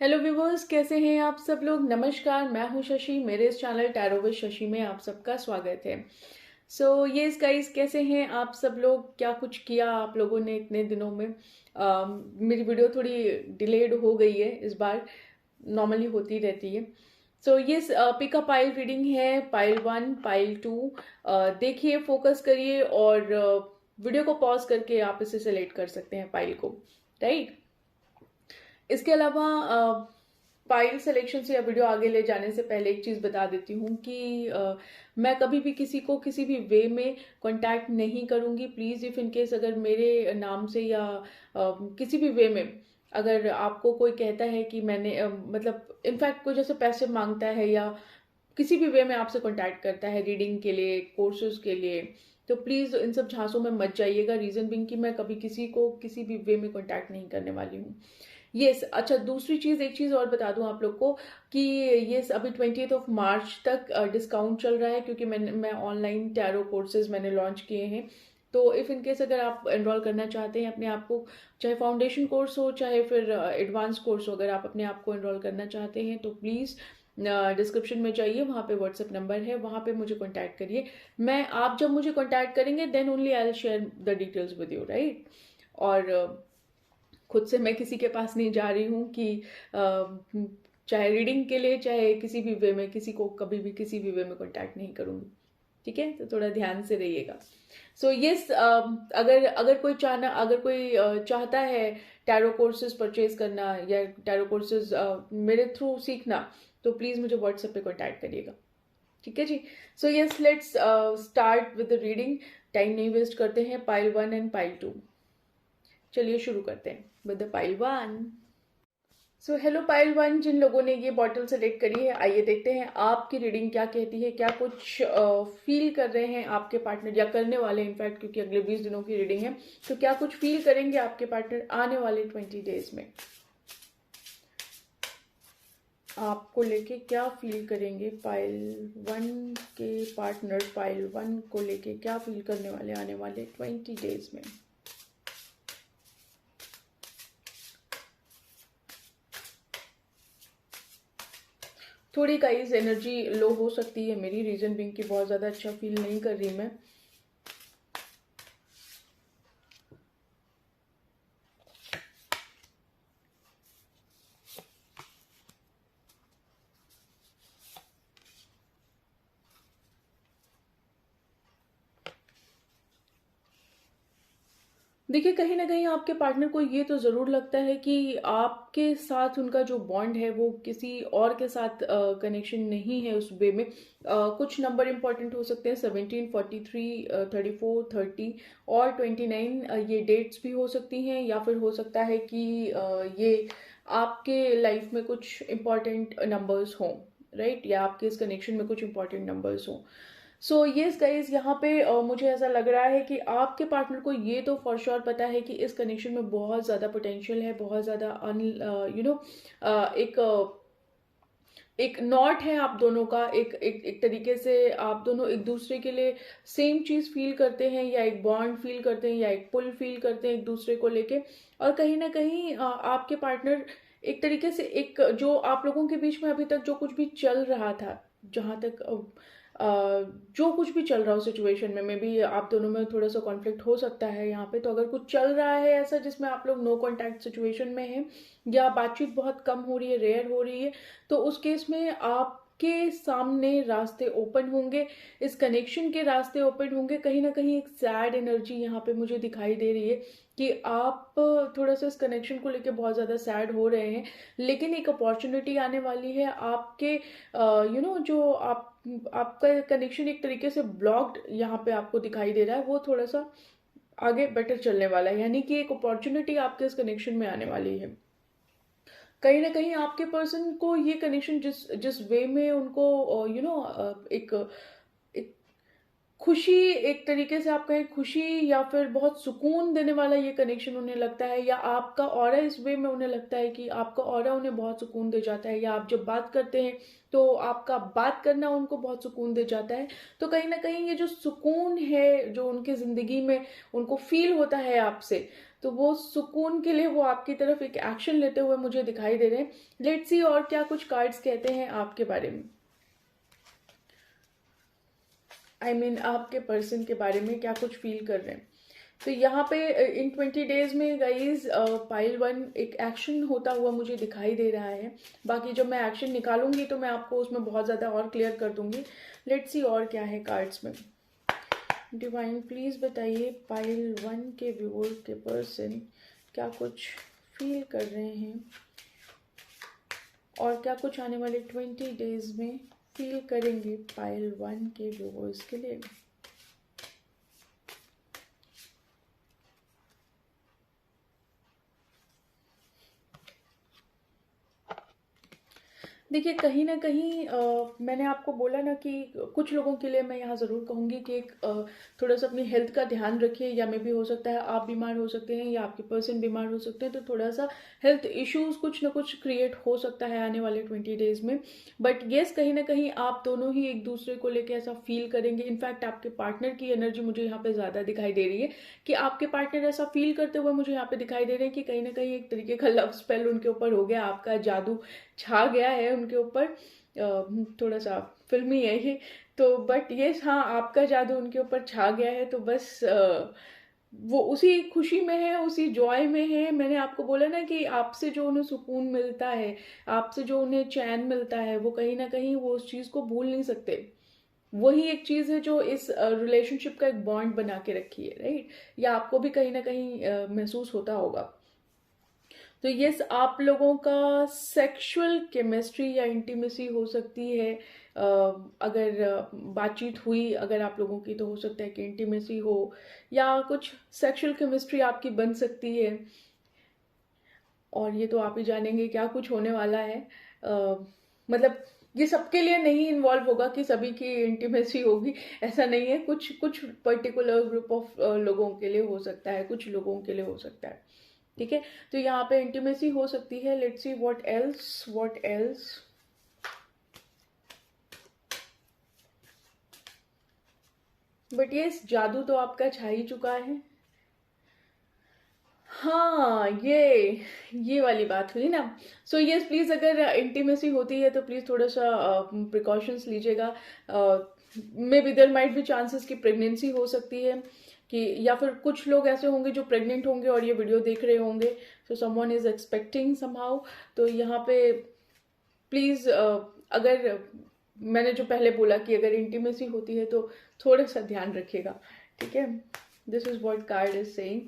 Hello viewers, कैसे हैं आप सब लोग। नमस्कार, मैं हूं शशि। मेरे इस चैनल टैरो विद शशि में आप सबका स्वागत है। सो ये गाइस, कैसे हैं आप सब लोग। क्या कुछ किया आप लोगों ने इतने दिनों में। मेरी वीडियो थोड़ी डिलेड हो गई है इस बार, नॉर्मली होती रहती है। सो ये पिकअप पाइल रीडिंग है, पाइल 1 पाइल 2। देखिए, फोकस करिए और वीडियो को पॉज करके आप इसे सेलेक्ट कर सकते हैं पाइल को, राइट। इसके अलावा फाइल सिलेक्शन से या वीडियो आगे ले जाने से पहले एक चीज़ बता देती हूँ कि मैं कभी भी किसी को किसी भी वे में कांटेक्ट नहीं करूँगी। प्लीज़ इफ़ इन केस अगर मेरे नाम से या किसी भी वे में अगर आपको कोई कहता है कि मैंने मतलब इनफैक्ट कोई जैसे पैसे मांगता है या किसी भी वे में आपसे कांटेक्ट करता है रीडिंग के लिए, कोर्सेज के लिए, तो प्लीज़ इन सब झांसों में मत जाइएगा। रीज़न बिंग कि मैं कभी किसी को किसी भी वे में कांटेक्ट नहीं करने वाली हूँ। यस, अच्छा, दूसरी चीज़, एक चीज़ और बता दूं आप लोग को कि यस, अभी 20 मार्च तक डिस्काउंट चल रहा है, क्योंकि मैं ऑनलाइन टैरो कोर्सेज मैंने लॉन्च किए हैं। तो इफ़ इन केस अगर आप एनरोल करना चाहते हैं अपने आप को, चाहे फाउंडेशन कोर्स हो चाहे फिर एडवांस कोर्स हो, अगर आप अपने आप को एनरोल करना चाहते हैं तो प्लीज़ डिस्क्रिप्शन में जाइए, वहाँ पे व्हाट्सएप नंबर है, वहाँ पे मुझे कांटेक्ट करिए। आप जब मुझे कांटेक्ट करेंगे then only I will share the details with you, right. और खुद से मैं किसी के पास नहीं जा रही हूँ कि चाहे रीडिंग के लिए चाहे किसी भी वे में किसी को कभी भी किसी भी वे में कांटेक्ट नहीं करूँगी। ठीक है, तो थोड़ा ध्यान से रहिएगा। सो यस, अगर अगर कोई चाहता है टैरो कोर्सेज परचेज करना या टैरो कोर्सेज मेरे थ्रू सीखना, तो प्लीज़ मुझे व्हाट्सएप पे कांटेक्ट करिएगा। ठीक है जी। So yes, let's start with the reading. Time नहीं वेस्ट करते हैं, पाइल 1 एंड पाइल 2। चलिए शुरू करते हैं with the pile 1। So hello pile 1, जिन लोगों ने ये बॉटल सेलेक्ट करी है, आइए देखते हैं आपकी रीडिंग क्या कहती है। क्या कुछ फील कर रहे हैं आपके पार्टनर, या करने वाले इनफैक्ट, क्योंकि अगले 20 दिनों की रीडिंग है। तो क्या कुछ फील करेंगे आपके पार्टनर आने वाले 20 डेज में। आपको लेके क्या फील करेंगे पाइल 1 के पार्टनर, पाइल 1 को लेके क्या फील करने वाले आने वाले 20 डेज में। थोड़ी गाइस एनर्जी लो हो सकती है मेरी, रीजन बिंग की बहुत ज़्यादा अच्छा फील नहीं कर रही मैं। देखिए, कहीं ना कहीं आपके पार्टनर को ये तो ज़रूर लगता है कि आपके साथ उनका जो बॉन्ड है वो किसी और के साथ कनेक्शन नहीं है उस वे में। कुछ नंबर इंपॉर्टेंट हो सकते हैं, 17, 43, 34, 30 और 29। ये डेट्स भी हो सकती हैं, या फिर हो सकता है कि ये आपके लाइफ में कुछ इंपॉर्टेंट नंबर्स हों, राइट, या आपके इस कनेक्शन में कुछ इंपॉर्टेंट नंबर्स हों। सो यस गाइज, यहाँ पे मुझे ऐसा लग रहा है कि आपके पार्टनर को ये तो फॉर श्योर पता है कि इस कनेक्शन में बहुत ज़्यादा पोटेंशियल है, बहुत ज़्यादा एक एक नॉट है आप दोनों का। एक तरीके से आप दोनों एक दूसरे के लिए सेम चीज़ फील करते हैं, या एक बॉन्ड फील करते हैं, या एक पुल फील करते हैं एक दूसरे को लेके। और कहीं ना कहीं आपके पार्टनर एक तरीके से, एक जो आप लोगों के बीच में अभी तक जो कुछ भी चल रहा था, जहाँ तक जो कुछ भी चल रहा हो सिचुएशन में, मे बी आप दोनों में थोड़ा सा कॉन्फ्लिक्ट हो सकता है यहाँ पे। तो अगर कुछ चल रहा है ऐसा जिसमें आप लोग नो कांटेक्ट सिचुएशन में हैं, या बातचीत बहुत कम हो रही है, रेयर हो रही है, तो उस केस में आपके सामने रास्ते ओपन होंगे, इस कनेक्शन के रास्ते ओपन होंगे। कहीं ना कहीं एक सैड एनर्जी यहाँ पे मुझे दिखाई दे रही है कि आप थोड़ा सा इस कनेक्शन को लेके बहुत ज़्यादा सैड हो रहे हैं, लेकिन एक अपॉर्चुनिटी आने वाली है आपके, जो आपका कनेक्शन एक तरीके से ब्लॉक्ड यहाँ पे आपको दिखाई दे रहा है, वो थोड़ा सा आगे बेटर चलने वाला है। यानी कि एक अपॉर्चुनिटी आपके इस कनेक्शन में आने वाली है। कहीं ना कहीं आपके पर्सन को ये कनेक्शन जिस जिस वे में उनको एक खुशी, एक तरीके से आप कहें खुशी, या फिर बहुत सुकून देने वाला ये कनेक्शन उन्हें लगता है, या आपका ऑरा इस वे में उन्हें लगता है कि आपका ऑरा उन्हें बहुत सुकून दे जाता है, या आप जब बात करते हैं तो आपका बात करना उनको बहुत सुकून दे जाता है। तो कहीं ना कहीं ये जो सुकून है जो उनकी ज़िंदगी में उनको फील होता है आपसे, तो वो सुकून के लिए वो आपकी तरफ एक एक्शन लेते हुए मुझे दिखाई दे रहे हैं। लेट्स सी और क्या कुछ कार्ड्स कहते हैं आपके बारे में। आपके पर्सन के बारे में क्या कुछ फील कर रहे हैं। तो यहाँ पे इन 20 डेज में गाइज पाइल 1 एक एक्शन होता हुआ मुझे दिखाई दे रहा है। बाकी जब मैं एक्शन निकालूंगी तो मैं आपको उसमें बहुत ज़्यादा और क्लियर कर दूंगी। लेट्स सी और क्या है कार्ड्स में। डिवाइन प्लीज़ बताइए पाइल 1 के व्यूअर के पर्सन क्या कुछ फील कर रहे हैं और क्या कुछ आने वाले 20 डेज में फील करेंगे पाइल 1 के व्यूअर्स के लिए। देखिए कहीं ना कहीं मैंने आपको बोला ना कि कुछ लोगों के लिए मैं यहाँ ज़रूर कहूँगी कि एक थोड़ा सा अपनी हेल्थ का ध्यान रखिए, या में भी हो सकता है आप बीमार हो सकते हैं या आपके पर्सन बीमार हो सकते हैं, तो थोड़ा सा हेल्थ इश्यूज कुछ ना कुछ क्रिएट हो सकता है आने वाले 20 डेज में। बट येस कहीं ना कहीं आप दोनों ही एक दूसरे को लेकर ऐसा फील करेंगे। इनफैक्ट आपके पार्टनर की एनर्जी मुझे यहाँ पे ज़्यादा दिखाई दे रही है कि आपके पार्टनर ऐसा फील करते हुए मुझे यहाँ पे दिखाई दे रहे हैं कि कहीं ना कहीं एक तरीके का लव स्पेल उनके ऊपर हो गया, आपका जादू छा गया है उनके ऊपर। थोड़ा सा फिल्मी है ये तो, बट ये हाँ आपका जादू उनके ऊपर छा गया है। तो बस वो उसी खुशी में है, उसी जॉय में है। मैंने आपको बोला ना कि आपसे जो उन्हें सुकून मिलता है, आपसे जो उन्हें चैन मिलता है, वो कहीं ना कहीं वो उस चीज़ को भूल नहीं सकते। वही एक चीज़ है जो इस रिलेशनशिप का एक बॉन्ड बना के रखी है, राइट। या आपको भी कहीं ना कहीं महसूस होता होगा। तो यस आप लोगों का सेक्सुअल केमिस्ट्री या इंटीमेसी हो सकती है। अगर बातचीत हुई अगर आप लोगों की, तो हो सकता है कि इंटीमेसी हो या कुछ सेक्सुअल केमिस्ट्री आपकी बन सकती है। और ये तो आप ही जानेंगे क्या कुछ होने वाला है। मतलब ये सबके लिए नहीं इन्वॉल्व होगा कि सभी की इंटीमेसी होगी, ऐसा नहीं है। कुछ कुछ पर्टिकुलर ग्रुप ऑफ लोगों के लिए हो सकता है, कुछ लोगों के लिए हो सकता है, ठीक है। तो यहाँ पे इंटीमेसी हो सकती है। Let's see what else, what else. But ये जादू तो आपका छा ही चुका है। हाँ ये वाली बात हुई ना। सो यस प्लीज अगर इंटीमेसी होती है तो प्लीज थोड़ा सा प्रिकॉशंस लीजिएगा। Maybe there might be chances कि प्रेगनेंसी हो सकती है, कि या फिर कुछ लोग ऐसे होंगे जो प्रेग्नेंट होंगे और ये वीडियो देख रहे होंगे। So someone is expecting somehow. तो यहाँ पे प्लीज अगर मैंने जो पहले बोला कि अगर इंटीमेसी होती है तो थोड़ा सा ध्यान रखिएगा, ठीक है। This is what card is saying.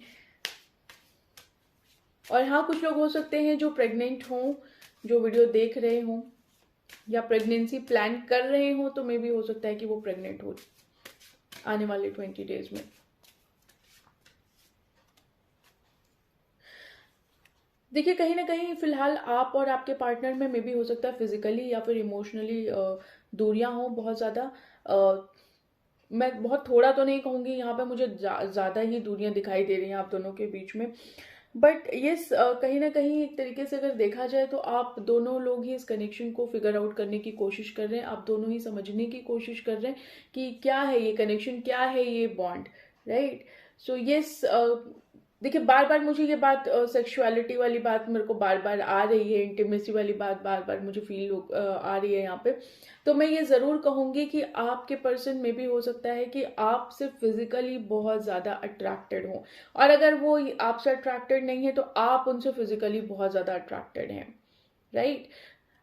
और हाँ कुछ लोग हो सकते हैं जो प्रेग्नेंट हों, जो वीडियो देख रहे हों, या प्रेगनेंसी प्लान कर रहे हों, तो मे भी हो सकता है कि वो प्रेग्नेंट हो आने वाले 20 डेज में। देखिए कहीं ना कहीं फिलहाल आप और आपके पार्टनर में मे भी हो सकता है फिजिकली या फिर इमोशनली दूरियां हों बहुत ज़्यादा। मैं बहुत थोड़ा तो नहीं कहूँगी, यहाँ पे मुझे ज़्यादा ही दूरियां दिखाई दे रही हैं आप दोनों के बीच में। बट ये कहीं ना कहीं एक तरीके से अगर देखा जाए तो आप दोनों लोग ही इस कनेक्शन को फिगर आउट करने की कोशिश कर रहे हैं। आप दोनों ही समझने की कोशिश कर रहे हैं कि क्या है ये कनेक्शन, क्या है ये बॉन्ड, राइट। सो ये देखिए बार बार मुझे ये बात सेक्सुअलिटी वाली बात मेरे को बार बार आ रही है, इंटीमेसी वाली बात बार बार मुझे फील आ रही है यहाँ पे। तो मैं ये ज़रूर कहूँगी कि आपके पर्सन में भी हो सकता है कि आपसे फिजिकली बहुत ज़्यादा अट्रैक्टेड हो, और अगर वो आपसे अट्रैक्टेड नहीं है तो आप उनसे फिजिकली बहुत ज़्यादा अट्रैक्टेड हैं, राइट।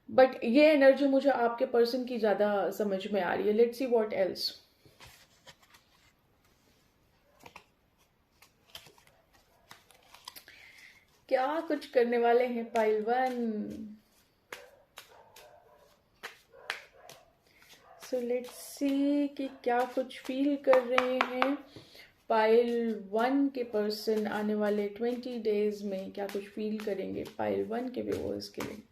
बट ये एनर्जी मुझे आपके पर्सन की ज़्यादा समझ में आ रही है। Let's see what else. क्या कुछ करने वाले हैं पाइल 1। सो लेट्स सी कि क्या कुछ फील कर रहे हैं पाइल 1 के पर्सन आने वाले 20 डेज में। क्या कुछ फील करेंगे पाइल 1 के व्यूअर्स के लिए।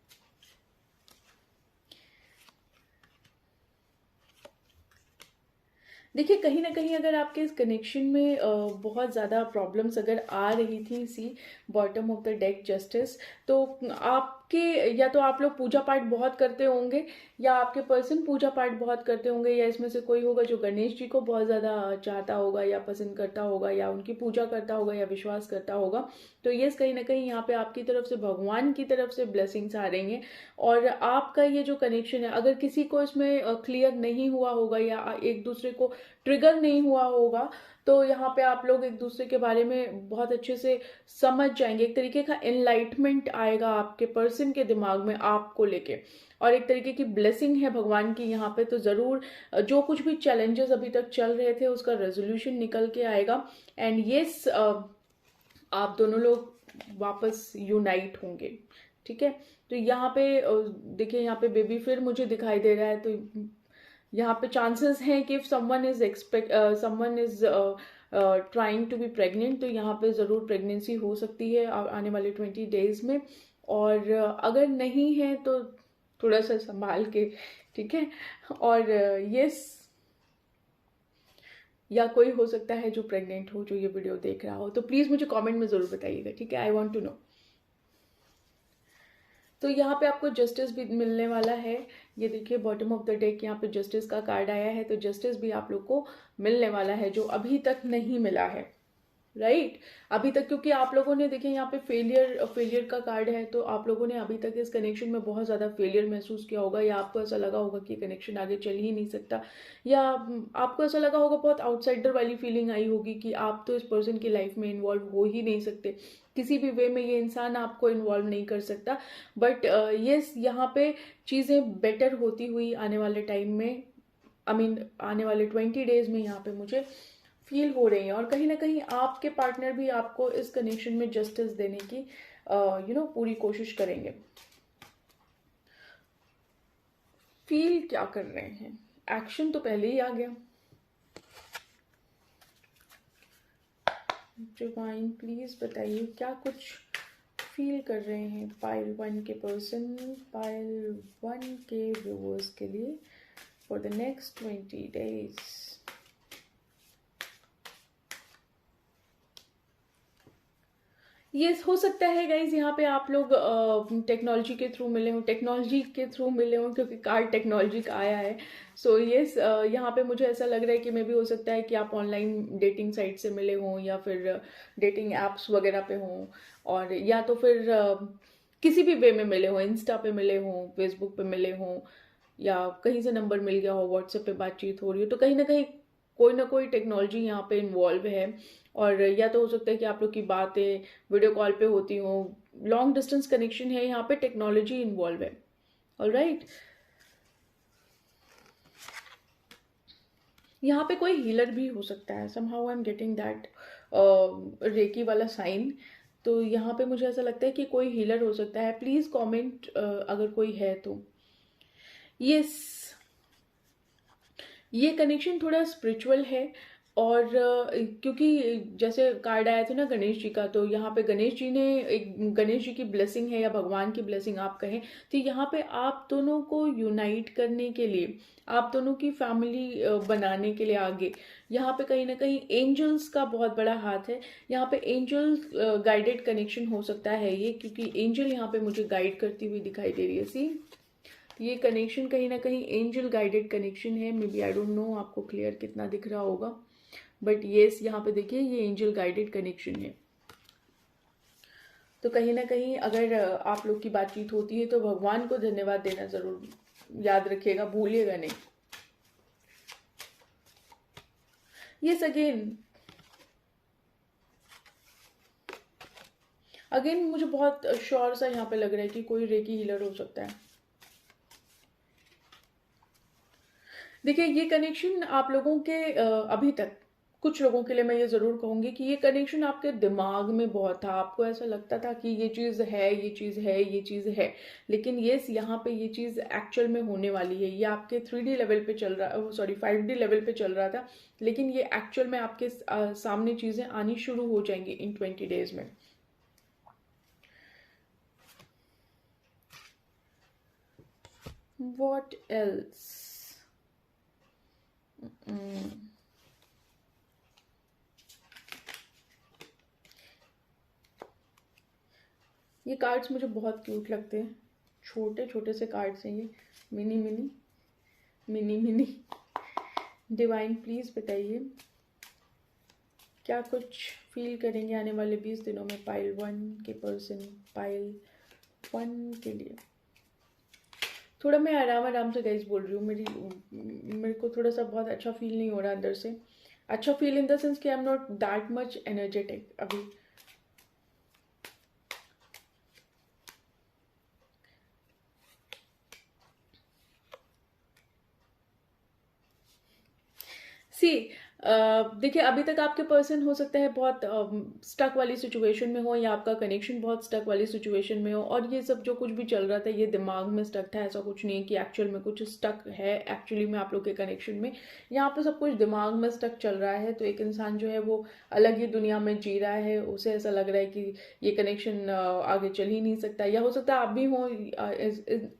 देखिए कहीं ना कहीं अगर आपके इस कनेक्शन में बहुत ज़्यादा प्रॉब्लम्स अगर आ रही थी, see bottom of the deck justice, तो आपके, या तो आप लोग पूजा पाठ बहुत करते होंगे, या आपके पर्सन पूजा पाठ बहुत करते होंगे, या इसमें से कोई होगा जो गणेश जी को बहुत ज़्यादा चाहता होगा या पसंद करता होगा या उनकी पूजा करता होगा या विश्वास करता होगा। तो ये कहीं ना कहीं यहाँ पे आपकी तरफ से, भगवान की तरफ से ब्लेसिंग्स आ रही हैं। और आपका ये जो कनेक्शन है, अगर किसी को इसमें क्लियर नहीं हुआ होगा या एक दूसरे को ट्रिगर नहीं हुआ होगा, तो यहाँ पे आप लोग एक दूसरे के बारे में बहुत अच्छे से समझ जाएंगे। एक तरीके का एनलाइटमेंट आएगा आपके पर्सन के दिमाग में आपको लेके, और एक तरीके की ब्लेसिंग है भगवान की यहाँ पे। तो ज़रूर जो कुछ भी चैलेंजेस अभी तक चल रहे थे उसका रेजोल्यूशन निकल के आएगा। एंड येस, आप दोनों लोग वापस यूनाइट होंगे, ठीक है। तो यहाँ पे देखिए, यहाँ पे बेबी फिर मुझे दिखाई दे रहा है। तो यहाँ पे चांसेस हैं कि if someone is trying to be pregnant, तो यहाँ पे ज़रूर प्रेगनेंसी हो सकती है आने वाले 20 डेज में। और अगर नहीं है तो थोड़ा सा संभाल के, ठीक है। और यस, या कोई हो सकता है जो प्रेग्नेंट हो, जो ये वीडियो देख रहा हो, तो प्लीज़ मुझे कमेंट में ज़रूर बताइएगा, ठीक है। I want to know. तो यहाँ पे आपको जस्टिस भी मिलने वाला है। ये देखिए बॉटम ऑफ द डेक, यहाँ पे जस्टिस का कार्ड आया है। तो जस्टिस भी आप लोग को मिलने वाला है जो अभी तक नहीं मिला है, राइट। अभी तक, क्योंकि आप लोगों ने देखिए यहाँ पे फेलियर का कार्ड है, तो आप लोगों ने अभी तक इस कनेक्शन में बहुत ज़्यादा फेलियर महसूस किया होगा, या आपको ऐसा लगा होगा कि कनेक्शन आगे चल ही नहीं सकता, या आपको ऐसा लगा होगा, बहुत आउटसाइडर वाली फीलिंग आई होगी कि आप तो इस पर्सन की लाइफ में इन्वॉल्व हो ही नहीं सकते, किसी भी वे में ये इंसान आपको इन्वॉल्व नहीं कर सकता। बट यस, यहाँ पे चीज़ें बेटर होती हुई आने वाले टाइम में, आने वाले 20 डेज में यहाँ पे मुझे फील हो रही हैं। और कहीं ना कहीं आपके पार्टनर भी आपको इस कनेक्शन में जस्टिस देने की पूरी कोशिश करेंगे। फील क्या कर रहे हैं, एक्शन तो पहले ही आ गया। डिवाइन प्लीज बताइए क्या कुछ फील कर रहे हैं पाइल 1 के पर्सन, पाइल 1 के व्यूअर्स के लिए फॉर द नेक्स्ट 20 डेज। ये हो सकता है गाइज, यहाँ पे आप लोग टेक्नोलॉजी के थ्रू मिले हों, क्योंकि कार्ड टेक्नोलॉजी का आया है। सो यस, यहाँ पे मुझे ऐसा लग रहा है कि मे भी हो सकता है कि आप ऑनलाइन डेटिंग साइट से मिले हों, या फिर डेटिंग एप्स वगैरह पे हों, और या तो फिर किसी भी वे में मिले हों, इंस्टा पे मिले हों, फेसबुक पे मिले हों, या कहीं से नंबर मिल गया हो, व्हाट्सएप पे बातचीत हो रही हो। तो कहीं ना कोई टेक्नोलॉजी यहाँ पे इन्वॉल्व है। और या तो हो सकता है कि आप लोग की बातें वीडियो कॉल पे होती हो, लॉन्ग डिस्टेंस कनेक्शन है, यहाँ पे टेक्नोलॉजी इन्वॉल्व है। ऑलराइट, यहाँ पे कोई हीलर भी हो सकता है। Somehow I am getting that reiki वाला साइन। तो यहाँ पे मुझे ऐसा लगता है कि कोई हीलर हो सकता है। प्लीज कमेंट अगर कोई है तो। यस, ये कनेक्शन थोड़ा स्पिरिचुअल है। और क्योंकि जैसे कार्ड आया था ना गणेश जी का, तो यहाँ पे गणेश जी ने, एक गणेश जी की ब्लेसिंग है या भगवान की ब्लेसिंग आप कहें, तो यहाँ पे आप दोनों को यूनाइट करने के लिए, आप दोनों की फैमिली बनाने के लिए आगे, यहाँ पे कहीं ना कहीं एंजल्स का बहुत बड़ा हाथ है। यहाँ पे एंजल गाइडेड कनेक्शन हो सकता है ये, क्योंकि एंजल यहाँ पे मुझे गाइड करती हुई दिखाई दे रही है। सी, ये कनेक्शन कहीं ना कहीं एंजल गाइडेड कनेक्शन है। May be, I don't know आपको क्लियर कितना दिख रहा होगा, बट येस, यहाँ पे देखिए ये एंजल गाइडेड कनेक्शन है। तो कहीं ना कहीं अगर आप लोग की बातचीत होती है तो भगवान को धन्यवाद देना जरूर याद रखिएगा, भूलिएगा नहीं। यस, अगेन मुझे बहुत श्योर सा यहाँ पे लग रहा है कि कोई रेकी हीलर हो सकता है। देखिए ये कनेक्शन आप लोगों के अभी तक कुछ लोगों के लिए मैं ये ज़रूर कहूँगी कि ये कनेक्शन आपके दिमाग में बहुत था। आपको ऐसा लगता था कि ये चीज़ है, ये चीज़ है, ये चीज़ है, लेकिन येस, यहाँ पे ये चीज़ एक्चुअल में होने वाली है। ये आपके 3D लेवल पे चल रहा, सॉरी 5D लेवल पे चल रहा था, लेकिन ये एक्चुअल में आपके सामने चीज़ें आनी शुरू हो जाएंगी इन 20 डेज में। What else? ये कार्ड्स मुझे बहुत क्यूट लगते हैं, छोटे छोटे से कार्ड्स हैं ये, mini mini mini mini. Divine please बताइए क्या कुछ फील करेंगे आने वाले 20 दिनों में पाइल 1 के पर्सन, पाइल 1 के लिए। थोड़ा मैं आराम से गाइस बोल रही हूँ, मेरे को थोड़ा सा बहुत अच्छा फील नहीं हो रहा अंदर से। अच्छा फील इन द सेंस कि I am not that much energetic अभी। सी देखिए, अभी तक आपके पर्सन हो सकता है बहुत स्टक वाली सिचुएशन में हो, या आपका कनेक्शन बहुत स्टक वाली सिचुएशन में हो, और ये सब जो कुछ भी चल रहा था ये दिमाग में स्टक था। ऐसा कुछ नहीं है कि एक्चुअल में कुछ स्टक है एक्चुअली में आप लोग के कनेक्शन में। यहाँ पे सब कुछ दिमाग में स्टक चल रहा है। तो एक इंसान जो है वो अलग ही दुनिया में जी रहा है, उसे ऐसा लग रहा है कि ये कनेक्शन आगे चल ही नहीं सकता। या हो सकता है आप भी हो,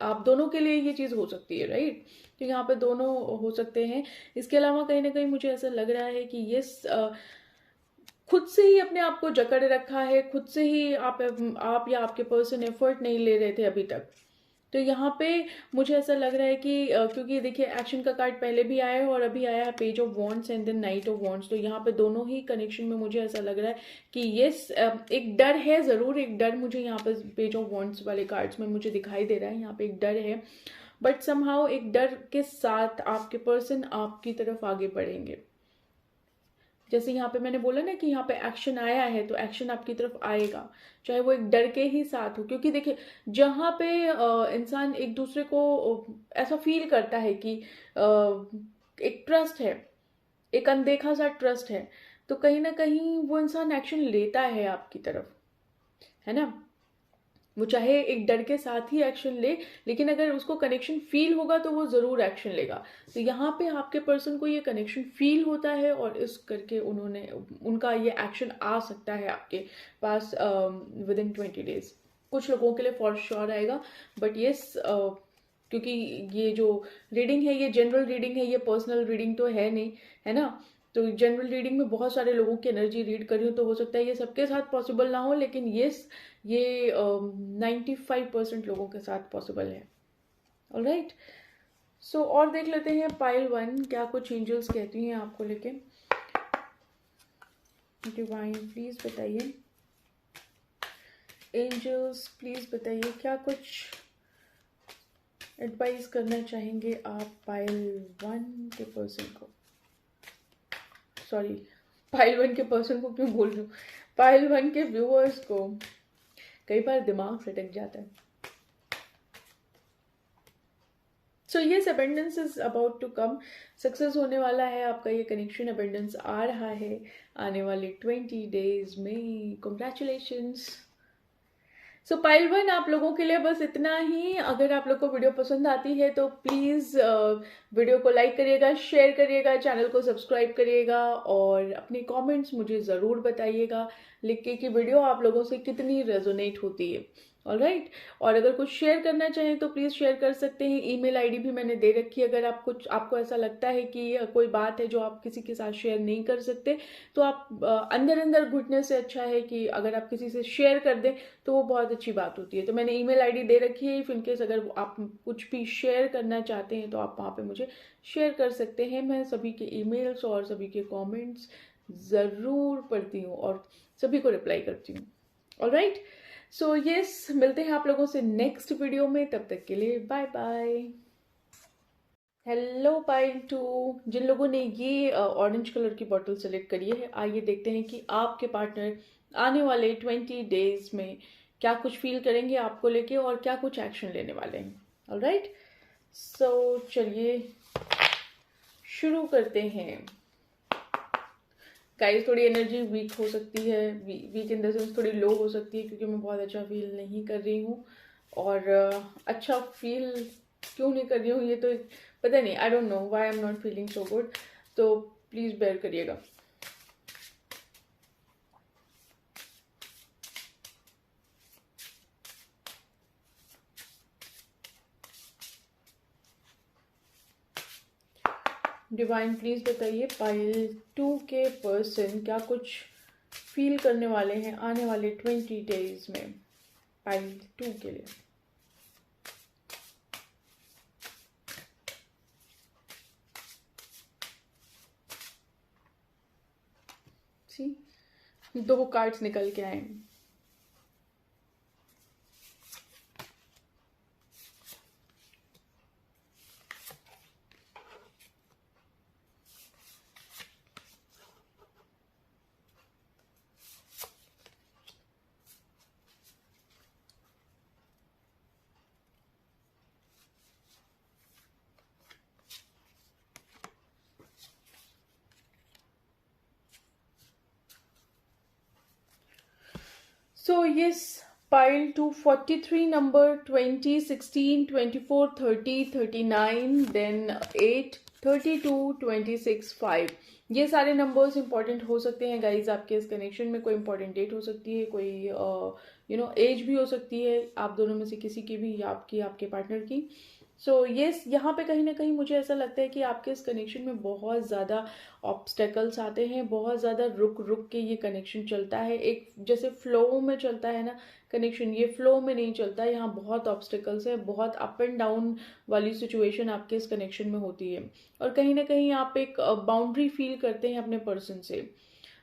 आप दोनों के लिए ये चीज़ हो सकती है, राइट। तो यहाँ पे दोनों हो सकते हैं। इसके अलावा कहीं ना कहीं मुझे ऐसा लग रहा है कि ये खुद से ही अपने आप को जकड़ रखा है, खुद से ही आप या आपके पर्सन एफर्ट नहीं ले रहे थे अभी तक। तो यहाँ पे मुझे ऐसा लग रहा है कि क्योंकि देखिए एक्शन का कार्ड पहले भी आया है और अभी आया है page of wands and then knight of wands. तो यहाँ पे दोनों ही कनेक्शन में मुझे ऐसा लग रहा है कि ये एक डर है, ज़रूर एक डर मुझे यहाँ पे पेज ऑफ वॉन्ड्स वाले कार्ड्स में मुझे दिखाई दे रहा है। यहाँ पे एक डर है, बट समहाउ एक डर के साथ आपके पर्सन आपकी तरफ आगे बढ़ेंगे। जैसे यहाँ पे मैंने बोला ना कि यहाँ पे एक्शन आया है, तो एक्शन आपकी तरफ आएगा, चाहे वो एक डर के ही साथ हो। क्योंकि देखिए जहाँ पे इंसान एक दूसरे को ऐसा फील करता है कि एक ट्रस्ट है, एक अनदेखा सा ट्रस्ट है, तो कहीं ना कहीं वो इंसान एक्शन लेता है आपकी तरफ, है ना। वो चाहे एक डर के साथ ही एक्शन ले, लेकिन अगर उसको कनेक्शन फील होगा तो वो ज़रूर एक्शन लेगा। तो यहाँ पे आपके पर्सन को ये कनेक्शन फील होता है और इस करके उनका ये एक्शन आ सकता है आपके पास विद इन 20 डेज। कुछ लोगों के लिए फॉर श्योर आएगा, बट येस क्योंकि ये जो रीडिंग है ये जनरल रीडिंग है, ये पर्सनल रीडिंग तो है नहीं, है ना। तो जनरल रीडिंग में बहुत सारे लोगों की एनर्जी रीड कर रही हूँ, तो हो सकता है ये सबके साथ पॉसिबल ना हो, लेकिन ये 95% लोगों के साथ पॉसिबल है। ऑलराइट, सो और देख लेते हैं पाइल 1 क्या कुछ एंजल्स कहती हैं आपको लेके। डिवाइन प्लीज बताइए, एंजल्स प्लीज बताइए क्या कुछ एडवाइस करना चाहेंगे आप पाइल 1 के पर्सन को। सॉरी, पाइल 1 के पर्सन को क्यों बोल रही हूँ, पाइल 1 के व्यूअर्स को। कई बार दिमाग सटक जाता है। So yes, abundance is about to come, success होने वाला है आपका ये कनेक्शन, अबेंडेंस आ रहा है आने वाले 20 डेज में। कॉन्ग्रेचुलेशंस। सो पाइल 1 आप लोगों के लिए बस इतना ही। अगर आप लोग को वीडियो पसंद आती है तो प्लीज़ वीडियो को लाइक करिएगा, शेयर करिएगा, चैनल को सब्सक्राइब करिएगा, और अपने कमेंट्स मुझे ज़रूर बताइएगा लिख के कि वीडियो आप लोगों से कितनी रेजोनेट होती है। ऑलराइट, और अगर कुछ शेयर करना चाहें तो प्लीज़ शेयर कर सकते हैं। ईमेल आईडी भी मैंने दे रखी है। अगर आपको ऐसा लगता है कि कोई बात है जो आप किसी के साथ शेयर नहीं कर सकते, तो आप अंदर अंदर घुटने से अच्छा है कि अगर आप किसी से शेयर कर दें तो वो बहुत अच्छी बात होती है। तो मैंने ईमेल आईडी दे रखी है, इन केस अगर आप कुछ भी शेयर करना चाहते हैं तो आप वहाँ पे मुझे शेयर कर सकते हैं। मैं सभी के ईमेल्स और सभी के कमेंट्स ज़रूर पढ़ती हूँ और सभी को रिप्लाई करती हूँ। ऑलराइट, सो यस, मिलते हैं आप लोगों से नेक्स्ट वीडियो में। तब तक के लिए बाय बाय। हेलो पाइल 2, जिन लोगों ने ये ऑरेंज कलर की बॉटल सेलेक्ट करी है, आइए देखते हैं कि आपके पार्टनर आने वाले 20 डेज में क्या कुछ फील करेंगे आपको लेके और क्या कुछ एक्शन लेने वाले हैं। ऑलराइट, सो चलिए शुरू करते हैं। गाइस, थोड़ी एनर्जी वीक हो सकती है, वीक इन द सेंस थोड़ी लो हो सकती है, क्योंकि मैं बहुत अच्छा फील नहीं कर रही हूँ। और अच्छा फील क्यों नहीं कर रही हूँ ये तो पता नहीं, I don't know why I am not feeling so good. तो प्लीज़ बेयर करिएगा। डिवाइन प्लीज़ बताइए पाइल 2 के पर्सन क्या कुछ फील करने वाले हैं आने वाले 20 डेज में। पाइल 2 के लिए। सी 2 कार्ड्स निकल के आए। So yes, pile 2 43 number 20 16 24 30 39 then 8 32 26 5 ये सारे नंबर्स इंपॉर्टेंट हो सकते हैं गाइज आपके इस कनेक्शन में। कोई इंपॉर्टेंट डेट हो सकती है, कोई एज भी हो सकती है, आप दोनों में से किसी की भी या आपकी आपके पार्टनर की। सो यस, यहाँ पे कहीं ना कहीं मुझे ऐसा लगता है कि आपके इस कनेक्शन में बहुत ज़्यादा ऑब्स्टेकल्स आते हैं, बहुत ज़्यादा रुक रुक के ये कनेक्शन चलता है। एक जैसे फ्लो में चलता है ना कनेक्शन, ये फ्लो में नहीं चलता है। यहाँ बहुत ऑब्स्टेकल्स है, बहुत अप एंड डाउन वाली सिचुएशन आपके इस कनेक्शन में होती है। और कहीं ना कहीं आप एक बाउंड्री फील करते हैं अपने पर्सन से,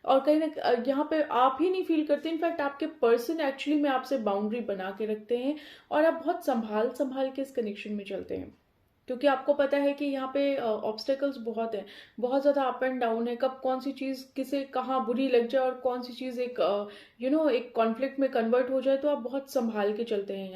और कहीं ना यहाँ पे आप ही नहीं फील करते, इनफैक्ट आपके पर्सन एक्चुअली में आपसे बाउंड्री बना के रखते हैं। और आप बहुत संभाल संभाल के इस कनेक्शन में चलते हैं, क्योंकि आपको पता है कि यहाँ पे ऑब्स्टेकल्स बहुत हैं, बहुत ज़्यादा अप एंड डाउन है। कब कौन सी चीज़ किसे कहाँ बुरी लग जाए और कौन सी चीज़ एक एक कॉन्फ्लिक्ट में कन्वर्ट हो जाए, तो आप बहुत संभाल के चलते हैं।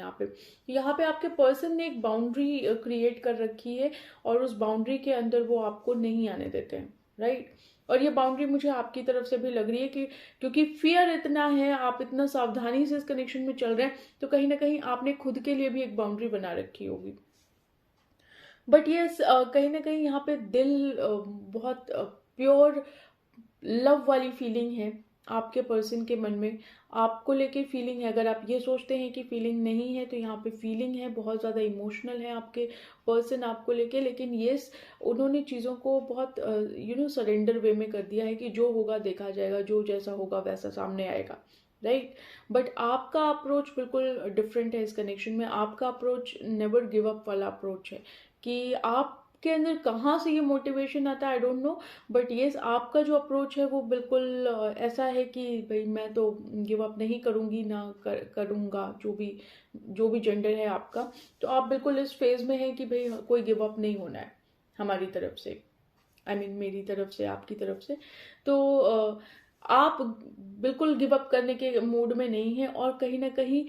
यहाँ पे आपके पर्सन ने एक बाउंड्री क्रिएट कर रखी है, और उस बाउंड्री के अंदर वो आपको नहीं आने देते हैं, राइट। और ये बाउंड्री मुझे आपकी तरफ से भी लग रही है कि क्योंकि फियर इतना है, आप इतना सावधानी से इस कनेक्शन में चल रहे हैं, तो कहीं ना कहीं आपने खुद के लिए भी एक बाउंड्री बना रखी होगी। बट ये कहीं ना कहीं यहाँ पे दिल बहुत प्योर लव वाली फीलिंग है आपके पर्सन के मन में, आपको लेके फीलिंग है। अगर आप ये सोचते हैं कि फीलिंग नहीं है, तो यहाँ पे फीलिंग है, बहुत ज़्यादा इमोशनल है आपके पर्सन आपको लेके। लेकिन येस, उन्होंने चीज़ों को बहुत सरेंडर वे में कर दिया है कि जो होगा देखा जाएगा, जो जैसा होगा वैसा सामने आएगा, राइट। बट आपका अप्रोच बिल्कुल डिफरेंट है इस कनेक्शन में। आपका अप्रोच नेवर गिव अप वाला अप्रोच है, कि आपके अंदर कहाँ से ये मोटिवेशन आता है I don't know, but yes आपका जो अप्रोच है वो बिल्कुल ऐसा है कि भाई मैं तो गिव अप नहीं करूँगी, ना करूँगा, जो भी जेंडर है आपका। तो आप बिल्कुल इस फेज में है कि भाई कोई गिव अप नहीं होना है हमारी तरफ से, मेरी तरफ से, आपकी तरफ से। तो आप बिल्कुल गिव अप करने के मूड में नहीं है। और कहीं ना कहीं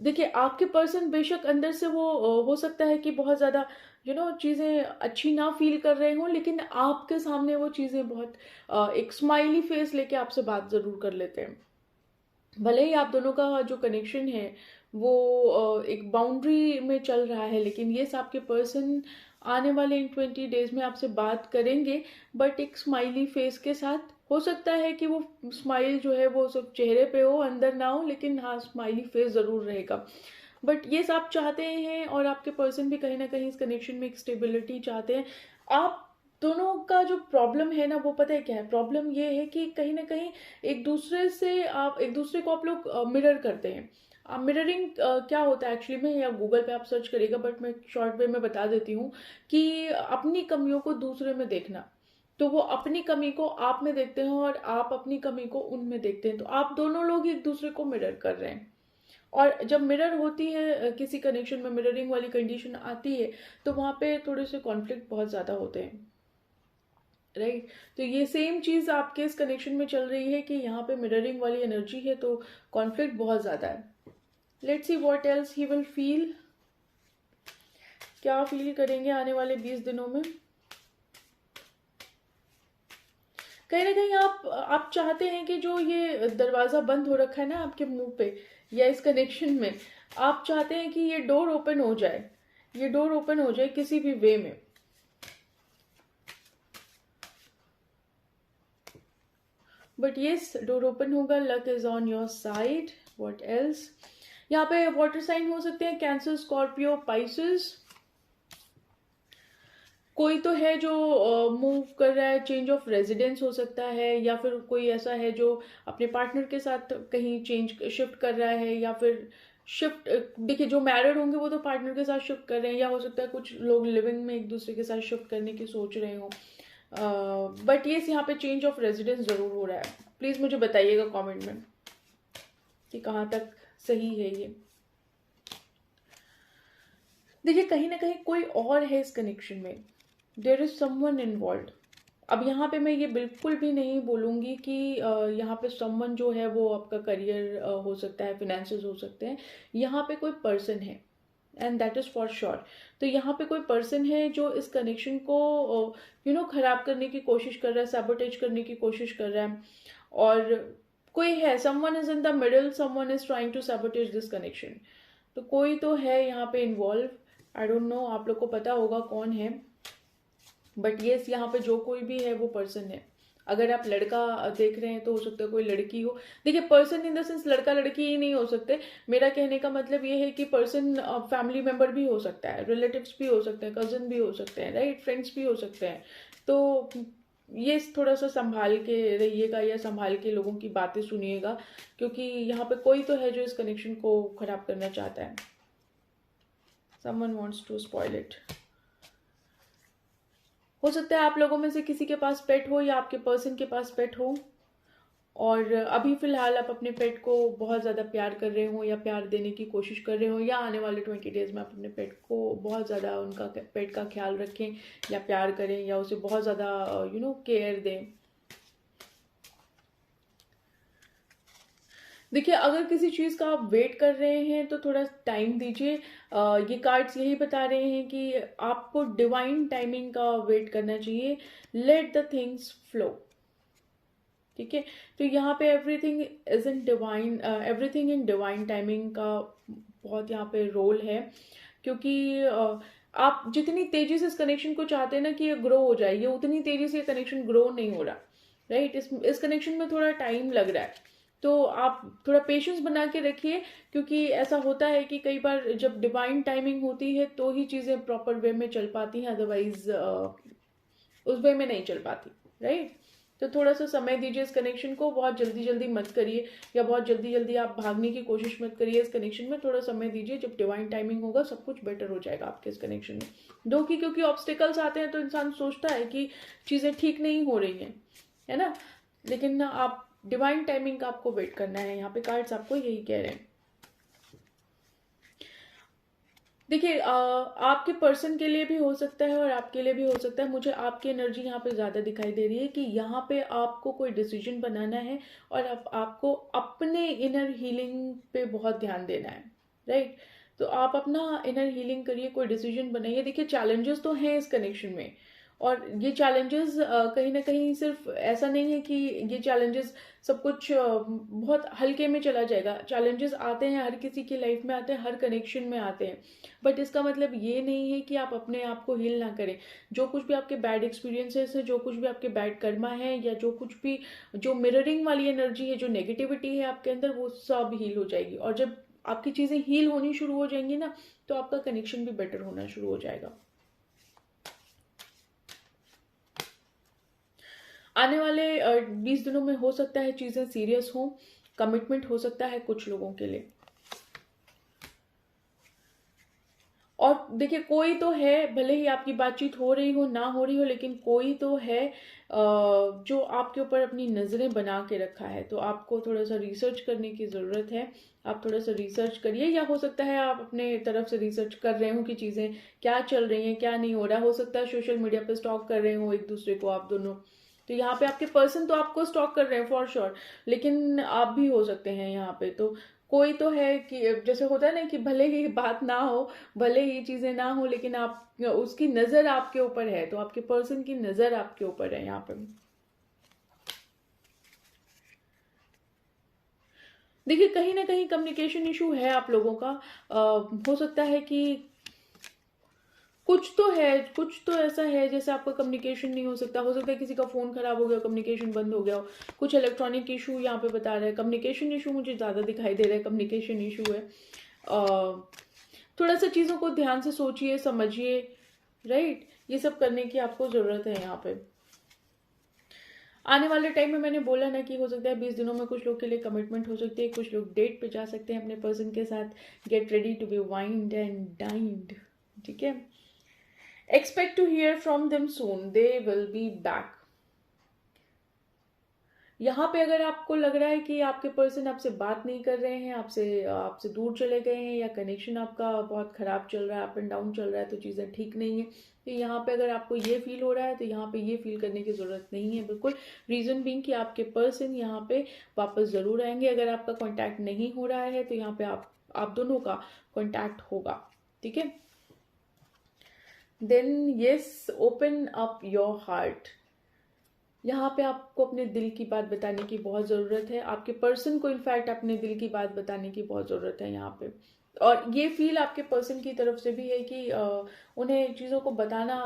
देखिए, आपके पर्सन बेशक अंदर से वो हो सकता है कि बहुत ज़्यादा चीज़ें अच्छी ना फील कर रहे हों, लेकिन आपके सामने वो चीज़ें बहुत एक स्माइली फेस लेके आपसे बात ज़रूर कर लेते हैं। भले ही आप दोनों का जो कनेक्शन है वो एक बाउंड्री में चल रहा है, लेकिन ये आपके पर्सन आने वाले इन 20 डेज में आपसे बात करेंगे, बट एक स्माइली फेस के साथ। हो सकता है कि वो स्माइल जो है वो सब चेहरे पे हो, अंदर ना हो, लेकिन हाँ स्माइली फेस ज़रूर रहेगा। बट ये आप चाहते हैं, और आपके पर्सन भी कहीं ना कहीं इस कनेक्शन में एक स्टेबिलिटी चाहते हैं। आप दोनों का जो प्रॉब्लम है ना, वो पता है क्या है? प्रॉब्लम ये है कि कहीं ना कहीं एक दूसरे को आप लोग मिरर करते हैं। मिररिंग क्या होता है एक्चुअली में, या गूगल पे आप सर्च करिएगा, बट मैं शॉर्ट वे में बता देती हूँ कि अपनी कमियों को दूसरे में देखना। तो वो अपनी कमी को आप में देखते हैं, और आप अपनी कमी को उनमें देखते हैं। तो आप दोनों लोग एक दूसरे को मिरर कर रहे हैं। और जब मिरर होती है किसी कनेक्शन में, मिररिंग वाली कंडीशन आती है, तो वहाँ पे थोड़े से कॉन्फ्लिक्ट बहुत ज़्यादा होते हैं, राइट। तो ये सेम चीज़ आपके इस कनेक्शन में चल रही है कि यहाँ पे मिररिंग वाली एनर्जी है, तो कॉन्फ्लिक्ट बहुत ज़्यादा है। Let's see what else he will feel, क्या फील करेंगे आने वाले 20 दिनों में। कहीं ना कहीं आप चाहते हैं कि जो ये दरवाज़ा बंद हो रखा है ना आपके मुंह पे, या इस कनेक्शन में, आप चाहते हैं कि ये डोर ओपन हो जाए, ये डोर ओपन हो जाए किसी भी वे में। बट येस, डोर ओपन होगा, luck is on your side. What else, यहाँ पे वाटर साइन हो सकते हैं, कैंसर, स्कॉर्पियो, पाइसेस। कोई तो है जो मूव कर रहा है, चेंज ऑफ रेजिडेंस हो सकता है, या फिर कोई ऐसा है जो अपने पार्टनर के साथ कहीं शिफ्ट कर रहा है, या फिर शिफ्ट, देखिए जो मैरिड होंगे वो तो पार्टनर के साथ शिफ्ट कर रहे हैं, या हो सकता है कुछ लोग लिविंग में एक दूसरे के साथ शिफ्ट करने की सोच रहे हो। बट ये यहाँ पे चेंज ऑफ रेजिडेंस ज़रूर हो रहा है। प्लीज़ मुझे बताइएगा कमेंट में कि कहाँ तक सही है ये। देखिए कहीं ना कहीं कोई और है इस कनेक्शन में, देयर इज समवन इन्वॉल्व। अब यहाँ पे मैं ये बिल्कुल भी नहीं बोलूँगी कि यहाँ पे समवन जो है वो आपका करियर हो सकता है, फिनेंसेस हो सकते हैं। यहाँ पे कोई पर्सन है, and that is for sure. तो यहाँ पे कोई पर्सन है जो इस कनेक्शन को खराब करने की कोशिश कर रहा है, सैबोटेज करने की कोशिश कर रहा है। और कोई है, someone is in the middle, someone is trying to sabotage this connection. तो कोई तो है यहाँ पे इन्वॉल्व। आई डोंट नो, आप लोग को पता होगा कौन है, बट येस यहाँ पे जो कोई भी है वो पर्सन है। अगर आप लड़का देख रहे हैं तो हो सकता है कोई लड़की हो। देखिए पर्सन इन द सेंस लड़का लड़की ही नहीं हो सकते। मेरा कहने का मतलब ये है कि पर्सन फैमिली मेंबर भी हो सकता है, रिलेटिव्स भी हो सकते हैं, कजन भी हो सकते हैं, राइट, फ्रेंड्स भी हो सकते हैं। तो ये थोड़ा सा संभाल के रहिएगा, या संभाल के लोगों की बातें सुनिएगा, क्योंकि यहाँ पे कोई तो है जो इस कनेक्शन को खराब करना चाहता है। Someone wants to spoil it. हो सकता है आप लोगों में से किसी के पास पेट हो, या आपके पर्सन के पास पेट हो, और अभी फिलहाल आप अपने पेट को बहुत ज़्यादा प्यार कर रहे हो, या प्यार देने की कोशिश कर रहे हो, या आने वाले 20 डेज में आप अपने पेट को बहुत ज़्यादा, उनका पेट का ख्याल रखें, या प्यार करें, या उसे बहुत ज़्यादा केयर दें। देखिए अगर किसी चीज़ का आप वेट कर रहे हैं तो थोड़ा टाइम दीजिए। ये कार्ड्स यही बता रहे हैं कि आपको डिवाइन टाइमिंग का वेट करना चाहिए। लेट द थिंग्स फ्लो, ठीक है। तो यहाँ पे everything is in divine, everything in divine timing का बहुत यहाँ पे रोल है। क्योंकि आप जितनी तेजी से इस कनेक्शन को चाहते हैं ना कि ये ग्रो हो जाए, ये उतनी तेजी से कनेक्शन ग्रो नहीं हो रहा, राइट। इस कनेक्शन में थोड़ा टाइम लग रहा है। तो आप थोड़ा पेशेंस बना के रखिए, क्योंकि ऐसा होता है कि कई बार जब डिवाइन टाइमिंग होती है तो ही चीज़ें प्रॉपर वे में चल पाती हैं, अदरवाइज उस वे में नहीं चल पाती, राइट। तो थोड़ा सा समय दीजिए इस कनेक्शन को, बहुत जल्दी जल्दी मत करिए, या बहुत जल्दी जल्दी आप भागने की कोशिश मत करिए। इस कनेक्शन में थोड़ा समय दीजिए, जब डिवाइन टाइमिंग होगा सब कुछ बेटर हो जाएगा आपके इस कनेक्शन में। दो की क्योंकि ऑब्स्टिकल्स आते हैं तो इंसान सोचता है कि चीज़ें ठीक नहीं हो रही हैं, है ना। लेकिन ना, आप डिवाइन टाइमिंग का आपको वेट करना है। यहाँ पे कार्ड्स आपको यही कह रहे हैं। देखिए आपके पर्सन के लिए भी हो सकता है और आपके लिए भी हो सकता है। मुझे आपकी एनर्जी यहाँ पे ज़्यादा दिखाई दे रही है कि यहाँ पे आपको कोई डिसीजन बनाना है, और आपको अपने इनर हीलिंग पे बहुत ध्यान देना है, राइट। तो आप अपना इनर हीलिंग करिए, कोई डिसीजन बनाइए। देखिए चैलेंजेस तो हैं इस कनेक्शन में, और ये चैलेंजेस कहीं ना कहीं सिर्फ ऐसा नहीं है कि ये चैलेंजेस सब कुछ बहुत हल्के में चला जाएगा। चैलेंजेस आते हैं, हर किसी की लाइफ में आते हैं, हर कनेक्शन में आते हैं, बट इसका मतलब ये नहीं है कि आप अपने आप को हील ना करें। जो कुछ भी आपके बैड एक्सपीरियंसेस है, जो कुछ भी आपके बैड कर्मा है, या जो कुछ भी जो मिररिंग वाली एनर्जी है, जो नेगेटिविटी है आपके अंदर, वो सब हील हो जाएगी। और जब आपकी चीज़ें हील होनी शुरू हो जाएंगी ना, तो आपका कनेक्शन भी बेटर होना शुरू हो जाएगा। आने वाले 20 दिनों में हो सकता है चीज़ें सीरियस हों, कमिटमेंट हो सकता है कुछ लोगों के लिए। और देखिए कोई तो है, भले ही आपकी बातचीत हो रही हो ना हो रही हो, लेकिन कोई तो है जो आपके ऊपर अपनी नज़रें बना के रखा है। तो आपको थोड़ा सा रिसर्च करने की ज़रूरत है। आप थोड़ा सा रिसर्च करिए, या हो सकता है आप अपने तरफ से रिसर्च कर रहे हो कि चीज़ें क्या चल रही हैं, क्या नहीं हो रहा। हो सकता है सोशल मीडिया पे स्टॉक कर रहे हो एक दूसरे को आप दोनों। तो यहाँ पे आपके पर्सन तो आपको स्टॉक कर रहे हैं फॉर श्योर, लेकिन आप भी हो सकते हैं यहाँ पे। तो कोई तो है कि जैसे होता है ना कि भले ही बात ना हो, भले ही चीजें ना हो, लेकिन आप उसकी नजर आपके ऊपर है। तो आपके पर्सन की नजर आपके ऊपर है यहाँ पे। देखिए कहीं ना कहीं कम्युनिकेशन इशू है आप लोगों का। हो सकता है कि कुछ तो है, कुछ तो ऐसा है जैसे आपका कम्युनिकेशन नहीं हो सकता। हो सकता है किसी का फ़ोन ख़राब हो गया, कम्युनिकेशन बंद हो गया हो। कुछ इलेक्ट्रॉनिक इशू यहाँ पे बता रहा है। कम्युनिकेशन इशू मुझे ज़्यादा दिखाई दे रहा है, कम्युनिकेशन इशू है। थोड़ा सा चीज़ों को ध्यान से सोचिए, समझिए, राइट। ये सब करने की आपको ज़रूरत है यहाँ पे। आने वाले टाइम में मैंने बोला ना कि हो सकता है 20 दिनों में कुछ लोग के लिए कमिटमेंट हो सकती है, कुछ लोग डेट पे जा सकते हैं अपने पर्सन के साथ। Get ready to be wined and dined, ठीक है। Expect to hear from them soon, they will be back. यहाँ पे अगर आपको लग रहा है कि आपके पर्सन आपसे बात नहीं कर रहे हैं, आपसे आपसे दूर चले गए हैं, या कनेक्शन आपका बहुत खराब चल रहा है, अप एंड डाउन चल रहा है, तो चीज़ें ठीक नहीं है, तो यहाँ पे अगर आपको ये फील हो रहा है तो यहाँ पे ये फील करने की ज़रूरत नहीं है बिल्कुल। रीज़न बीइंग कि आपके पर्सन यहाँ पे वापस ज़रूर आएंगे। अगर आपका कॉन्टैक्ट नहीं हो रहा है तो यहाँ पे आप दोनों का कॉन्टैक्ट होगा, ठीक है। Then yes, open up your heart. यहाँ पे आपको अपने दिल की बात बताने की बहुत ज़रूरत है। आपके पर्सन को इनफैक्ट अपने दिल की बात बताने की बहुत ज़रूरत है यहाँ पे। और ये फील आपके पर्सन की तरफ से भी है कि उन्हें चीज़ों को बताना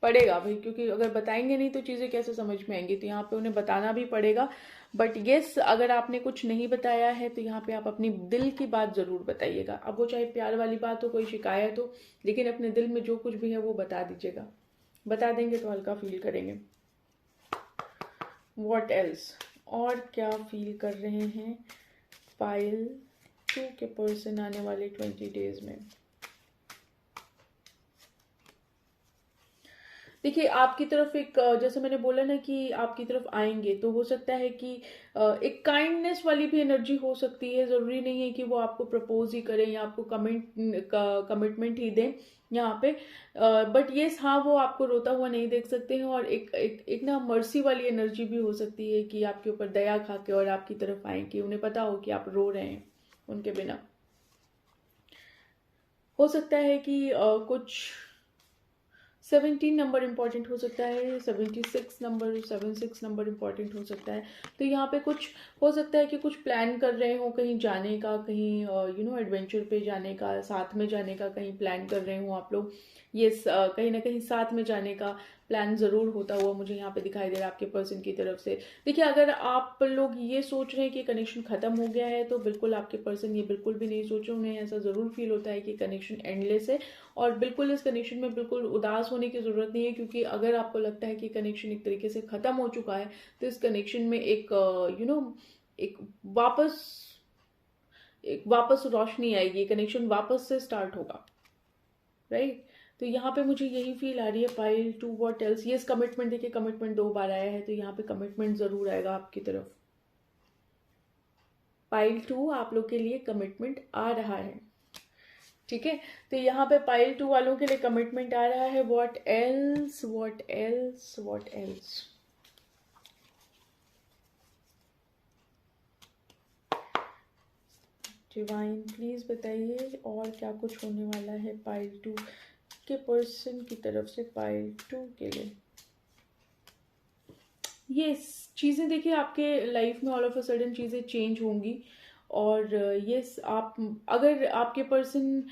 पड़ेगा भाई, क्योंकि अगर बताएंगे नहीं तो चीज़ें कैसे समझ में आएंगी, तो यहाँ पे उन्हें बताना भी पड़ेगा। बट येस, अगर आपने कुछ नहीं बताया है तो यहाँ पे आप अपनी दिल की बात ज़रूर बताइएगा। अब वो चाहे प्यार वाली बात हो, कोई शिकायत हो, लेकिन अपने दिल में जो कुछ भी है वो बता दीजिएगा। बता देंगे तो हल्का फील करेंगे। What else? और क्या फील कर रहे हैं पाइल 2 के पर्सन आने वाले 20 डेज में? देखिए, आपकी तरफ एक जैसे मैंने बोला ना कि आपकी तरफ आएंगे, तो हो सकता है कि एक काइंडनेस वाली भी एनर्जी हो सकती है। ज़रूरी नहीं है कि वो आपको प्रपोज ही करें या आपको कमिटमेंट ही दें यहाँ पे। बट ये हाँ, वो आपको रोता हुआ नहीं देख सकते हैं, और एक ना मर्सी वाली एनर्जी भी हो सकती है कि आपके ऊपर दया खा के और आपकी तरफ आए, कि उन्हें पता हो कि आप रो रहे हैं उनके बिना। हो सकता है कि कुछ 17 नंबर इंपॉर्टेंट हो सकता है, 76 नंबर इंपॉर्टेंट हो सकता है। तो यहाँ पे कुछ हो सकता है कि कुछ प्लान कर रहे हो कहीं जाने का, कहीं एडवेंचर पे जाने का, साथ में जाने का कहीं प्लान कर रहे हो आप लोग। ये कहीं ना कहीं साथ में जाने का प्लान ज़रूर होता हुआ मुझे यहाँ पे दिखाई दे रहा है आपके पर्सन की तरफ से। देखिए, अगर आप लोग ये सोच रहे हैं कि कनेक्शन ख़त्म हो गया है, तो बिल्कुल आपके पर्सन ये बिल्कुल भी नहीं सोच रहे। उन्हें ऐसा ज़रूर फील होता है कि कनेक्शन एंडलेस है, और बिल्कुल इस कनेक्शन में बिल्कुल उदास होने की ज़रूरत नहीं है, क्योंकि अगर आपको लगता है कि कनेक्शन एक तरीके से ख़त्म हो चुका है, तो इस कनेक्शन में एक वापस रोशनी आएगी, कनेक्शन वापस से स्टार्ट होगा, राइट। तो यहाँ पे मुझे यही फील आ रही है पाइल 2। What else? ये कमिटमेंट, देखिए कमिटमेंट 2 बार आया है, तो यहाँ पे कमिटमेंट ज़रूर आएगा आपकी तरफ। पाइल 2 आप लोग के लिए कमिटमेंट आ रहा है, ठीक है। तो यहाँ पे पाइल 2 वालों के लिए कमिटमेंट आ रहा है। What else? What else? What else? Divine please बताइए और क्या कुछ होने वाला है पाइल 2 के पर्सन की तरफ से पाइल 2 के लिए। ये चीज़ें देखिए आपके लाइफ में ऑल ऑफ अ सडन चीज़ें चेंज होंगी, और ये आप, अगर आपके पर्सन,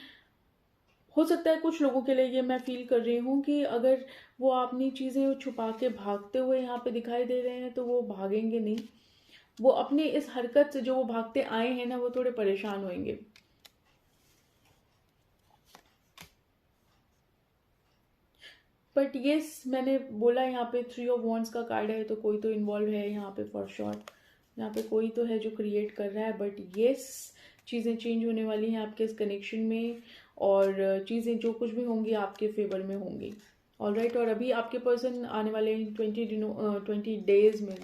हो सकता है कुछ लोगों के लिए ये मैं फील कर रही हूँ कि अगर वो अपनी चीज़ें छुपा के भागते हुए यहाँ पे दिखाई दे रहे हैं, तो वो भागेंगे नहीं। वो अपनी इस हरकत से, जो वो भागते आए हैं ना, वो थोड़े परेशान होंगे। बट येस, मैंने बोला यहाँ पे 3 ऑफ वॉन्ड्स का कार्ड है, तो कोई तो इन्वॉल्व है यहाँ पे फॉर श्योर। यहाँ पे कोई तो है जो क्रिएट कर रहा है। बट येस, चीज़ें चेंज होने वाली हैं आपके इस कनेक्शन में, और चीज़ें जो कुछ भी होंगी आपके फेवर में होंगी। ऑलराइट। और अभी आपके पर्सन आने वाले 20 डेज में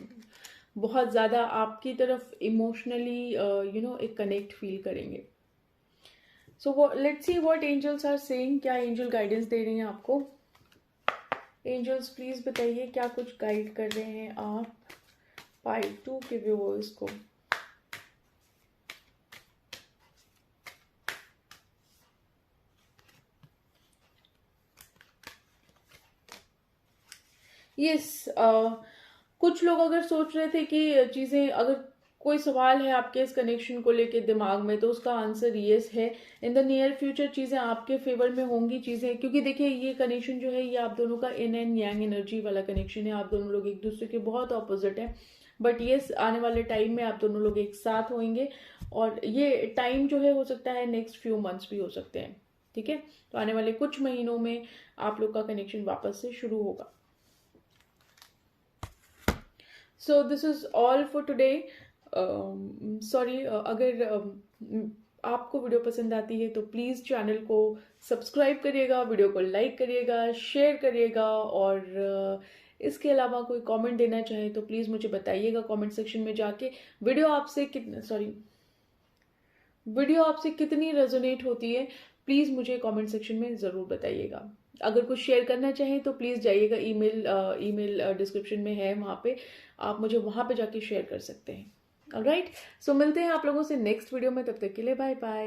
बहुत ज़्यादा आपकी तरफ इमोशनली एक कनेक्ट फील करेंगे। So let's see what angels are saying. क्या एंजल गाइडेंस दे रही हैं आपको? एंजल्स प्लीज बताइए क्या कुछ गाइड कर रहे हैं आप पाइल 2 के व्यूअर्स को। यस, कुछ लोग अगर सोच रहे थे कि चीज़ें, अगर कोई सवाल है आपके इस कनेक्शन को लेके दिमाग में, तो उसका आंसर येस है। इन द नियर फ्यूचर चीज़ें आपके फेवर में होंगी। चीज़ें, क्योंकि देखिए ये कनेक्शन जो है, ये आप दोनों का इन एंड यांग एनर्जी वाला कनेक्शन है। आप दोनों लोग एक दूसरे के बहुत ऑपोजिट हैं, बट येस, आने वाले टाइम में आप दोनों लोग एक साथ होंगे, और ये टाइम जो है हो सकता है नेक्स्ट फ्यू मंथ्स भी हो सकते हैं, ठीक है। तो आने वाले कुछ महीनों में आप लोग का कनेक्शन वापस से शुरू होगा। So this is all for today. Sorry, अगर आपको वीडियो पसंद आती है तो प्लीज़ चैनल को सब्सक्राइब करिएगा, वीडियो को लाइक करिएगा, शेयर करिएगा, और इसके अलावा कोई कमेंट देना चाहे तो प्लीज़ मुझे बताइएगा कमेंट सेक्शन में जाके। वीडियो आपसे कितनी रेजोनेट होती है प्लीज़ मुझे कमेंट सेक्शन में ज़रूर बताइएगा। अगर कुछ शेयर करना चाहें तो प्लीज़ जाइएगा, ईमेल डिस्क्रिप्शन में है, वहाँ पे आप मुझे वहाँ पे जाके शेयर कर सकते हैं। ऑलराइट, सो मिलते हैं आप लोगों से नेक्स्ट वीडियो में, तब तक के लिए बाय बाय।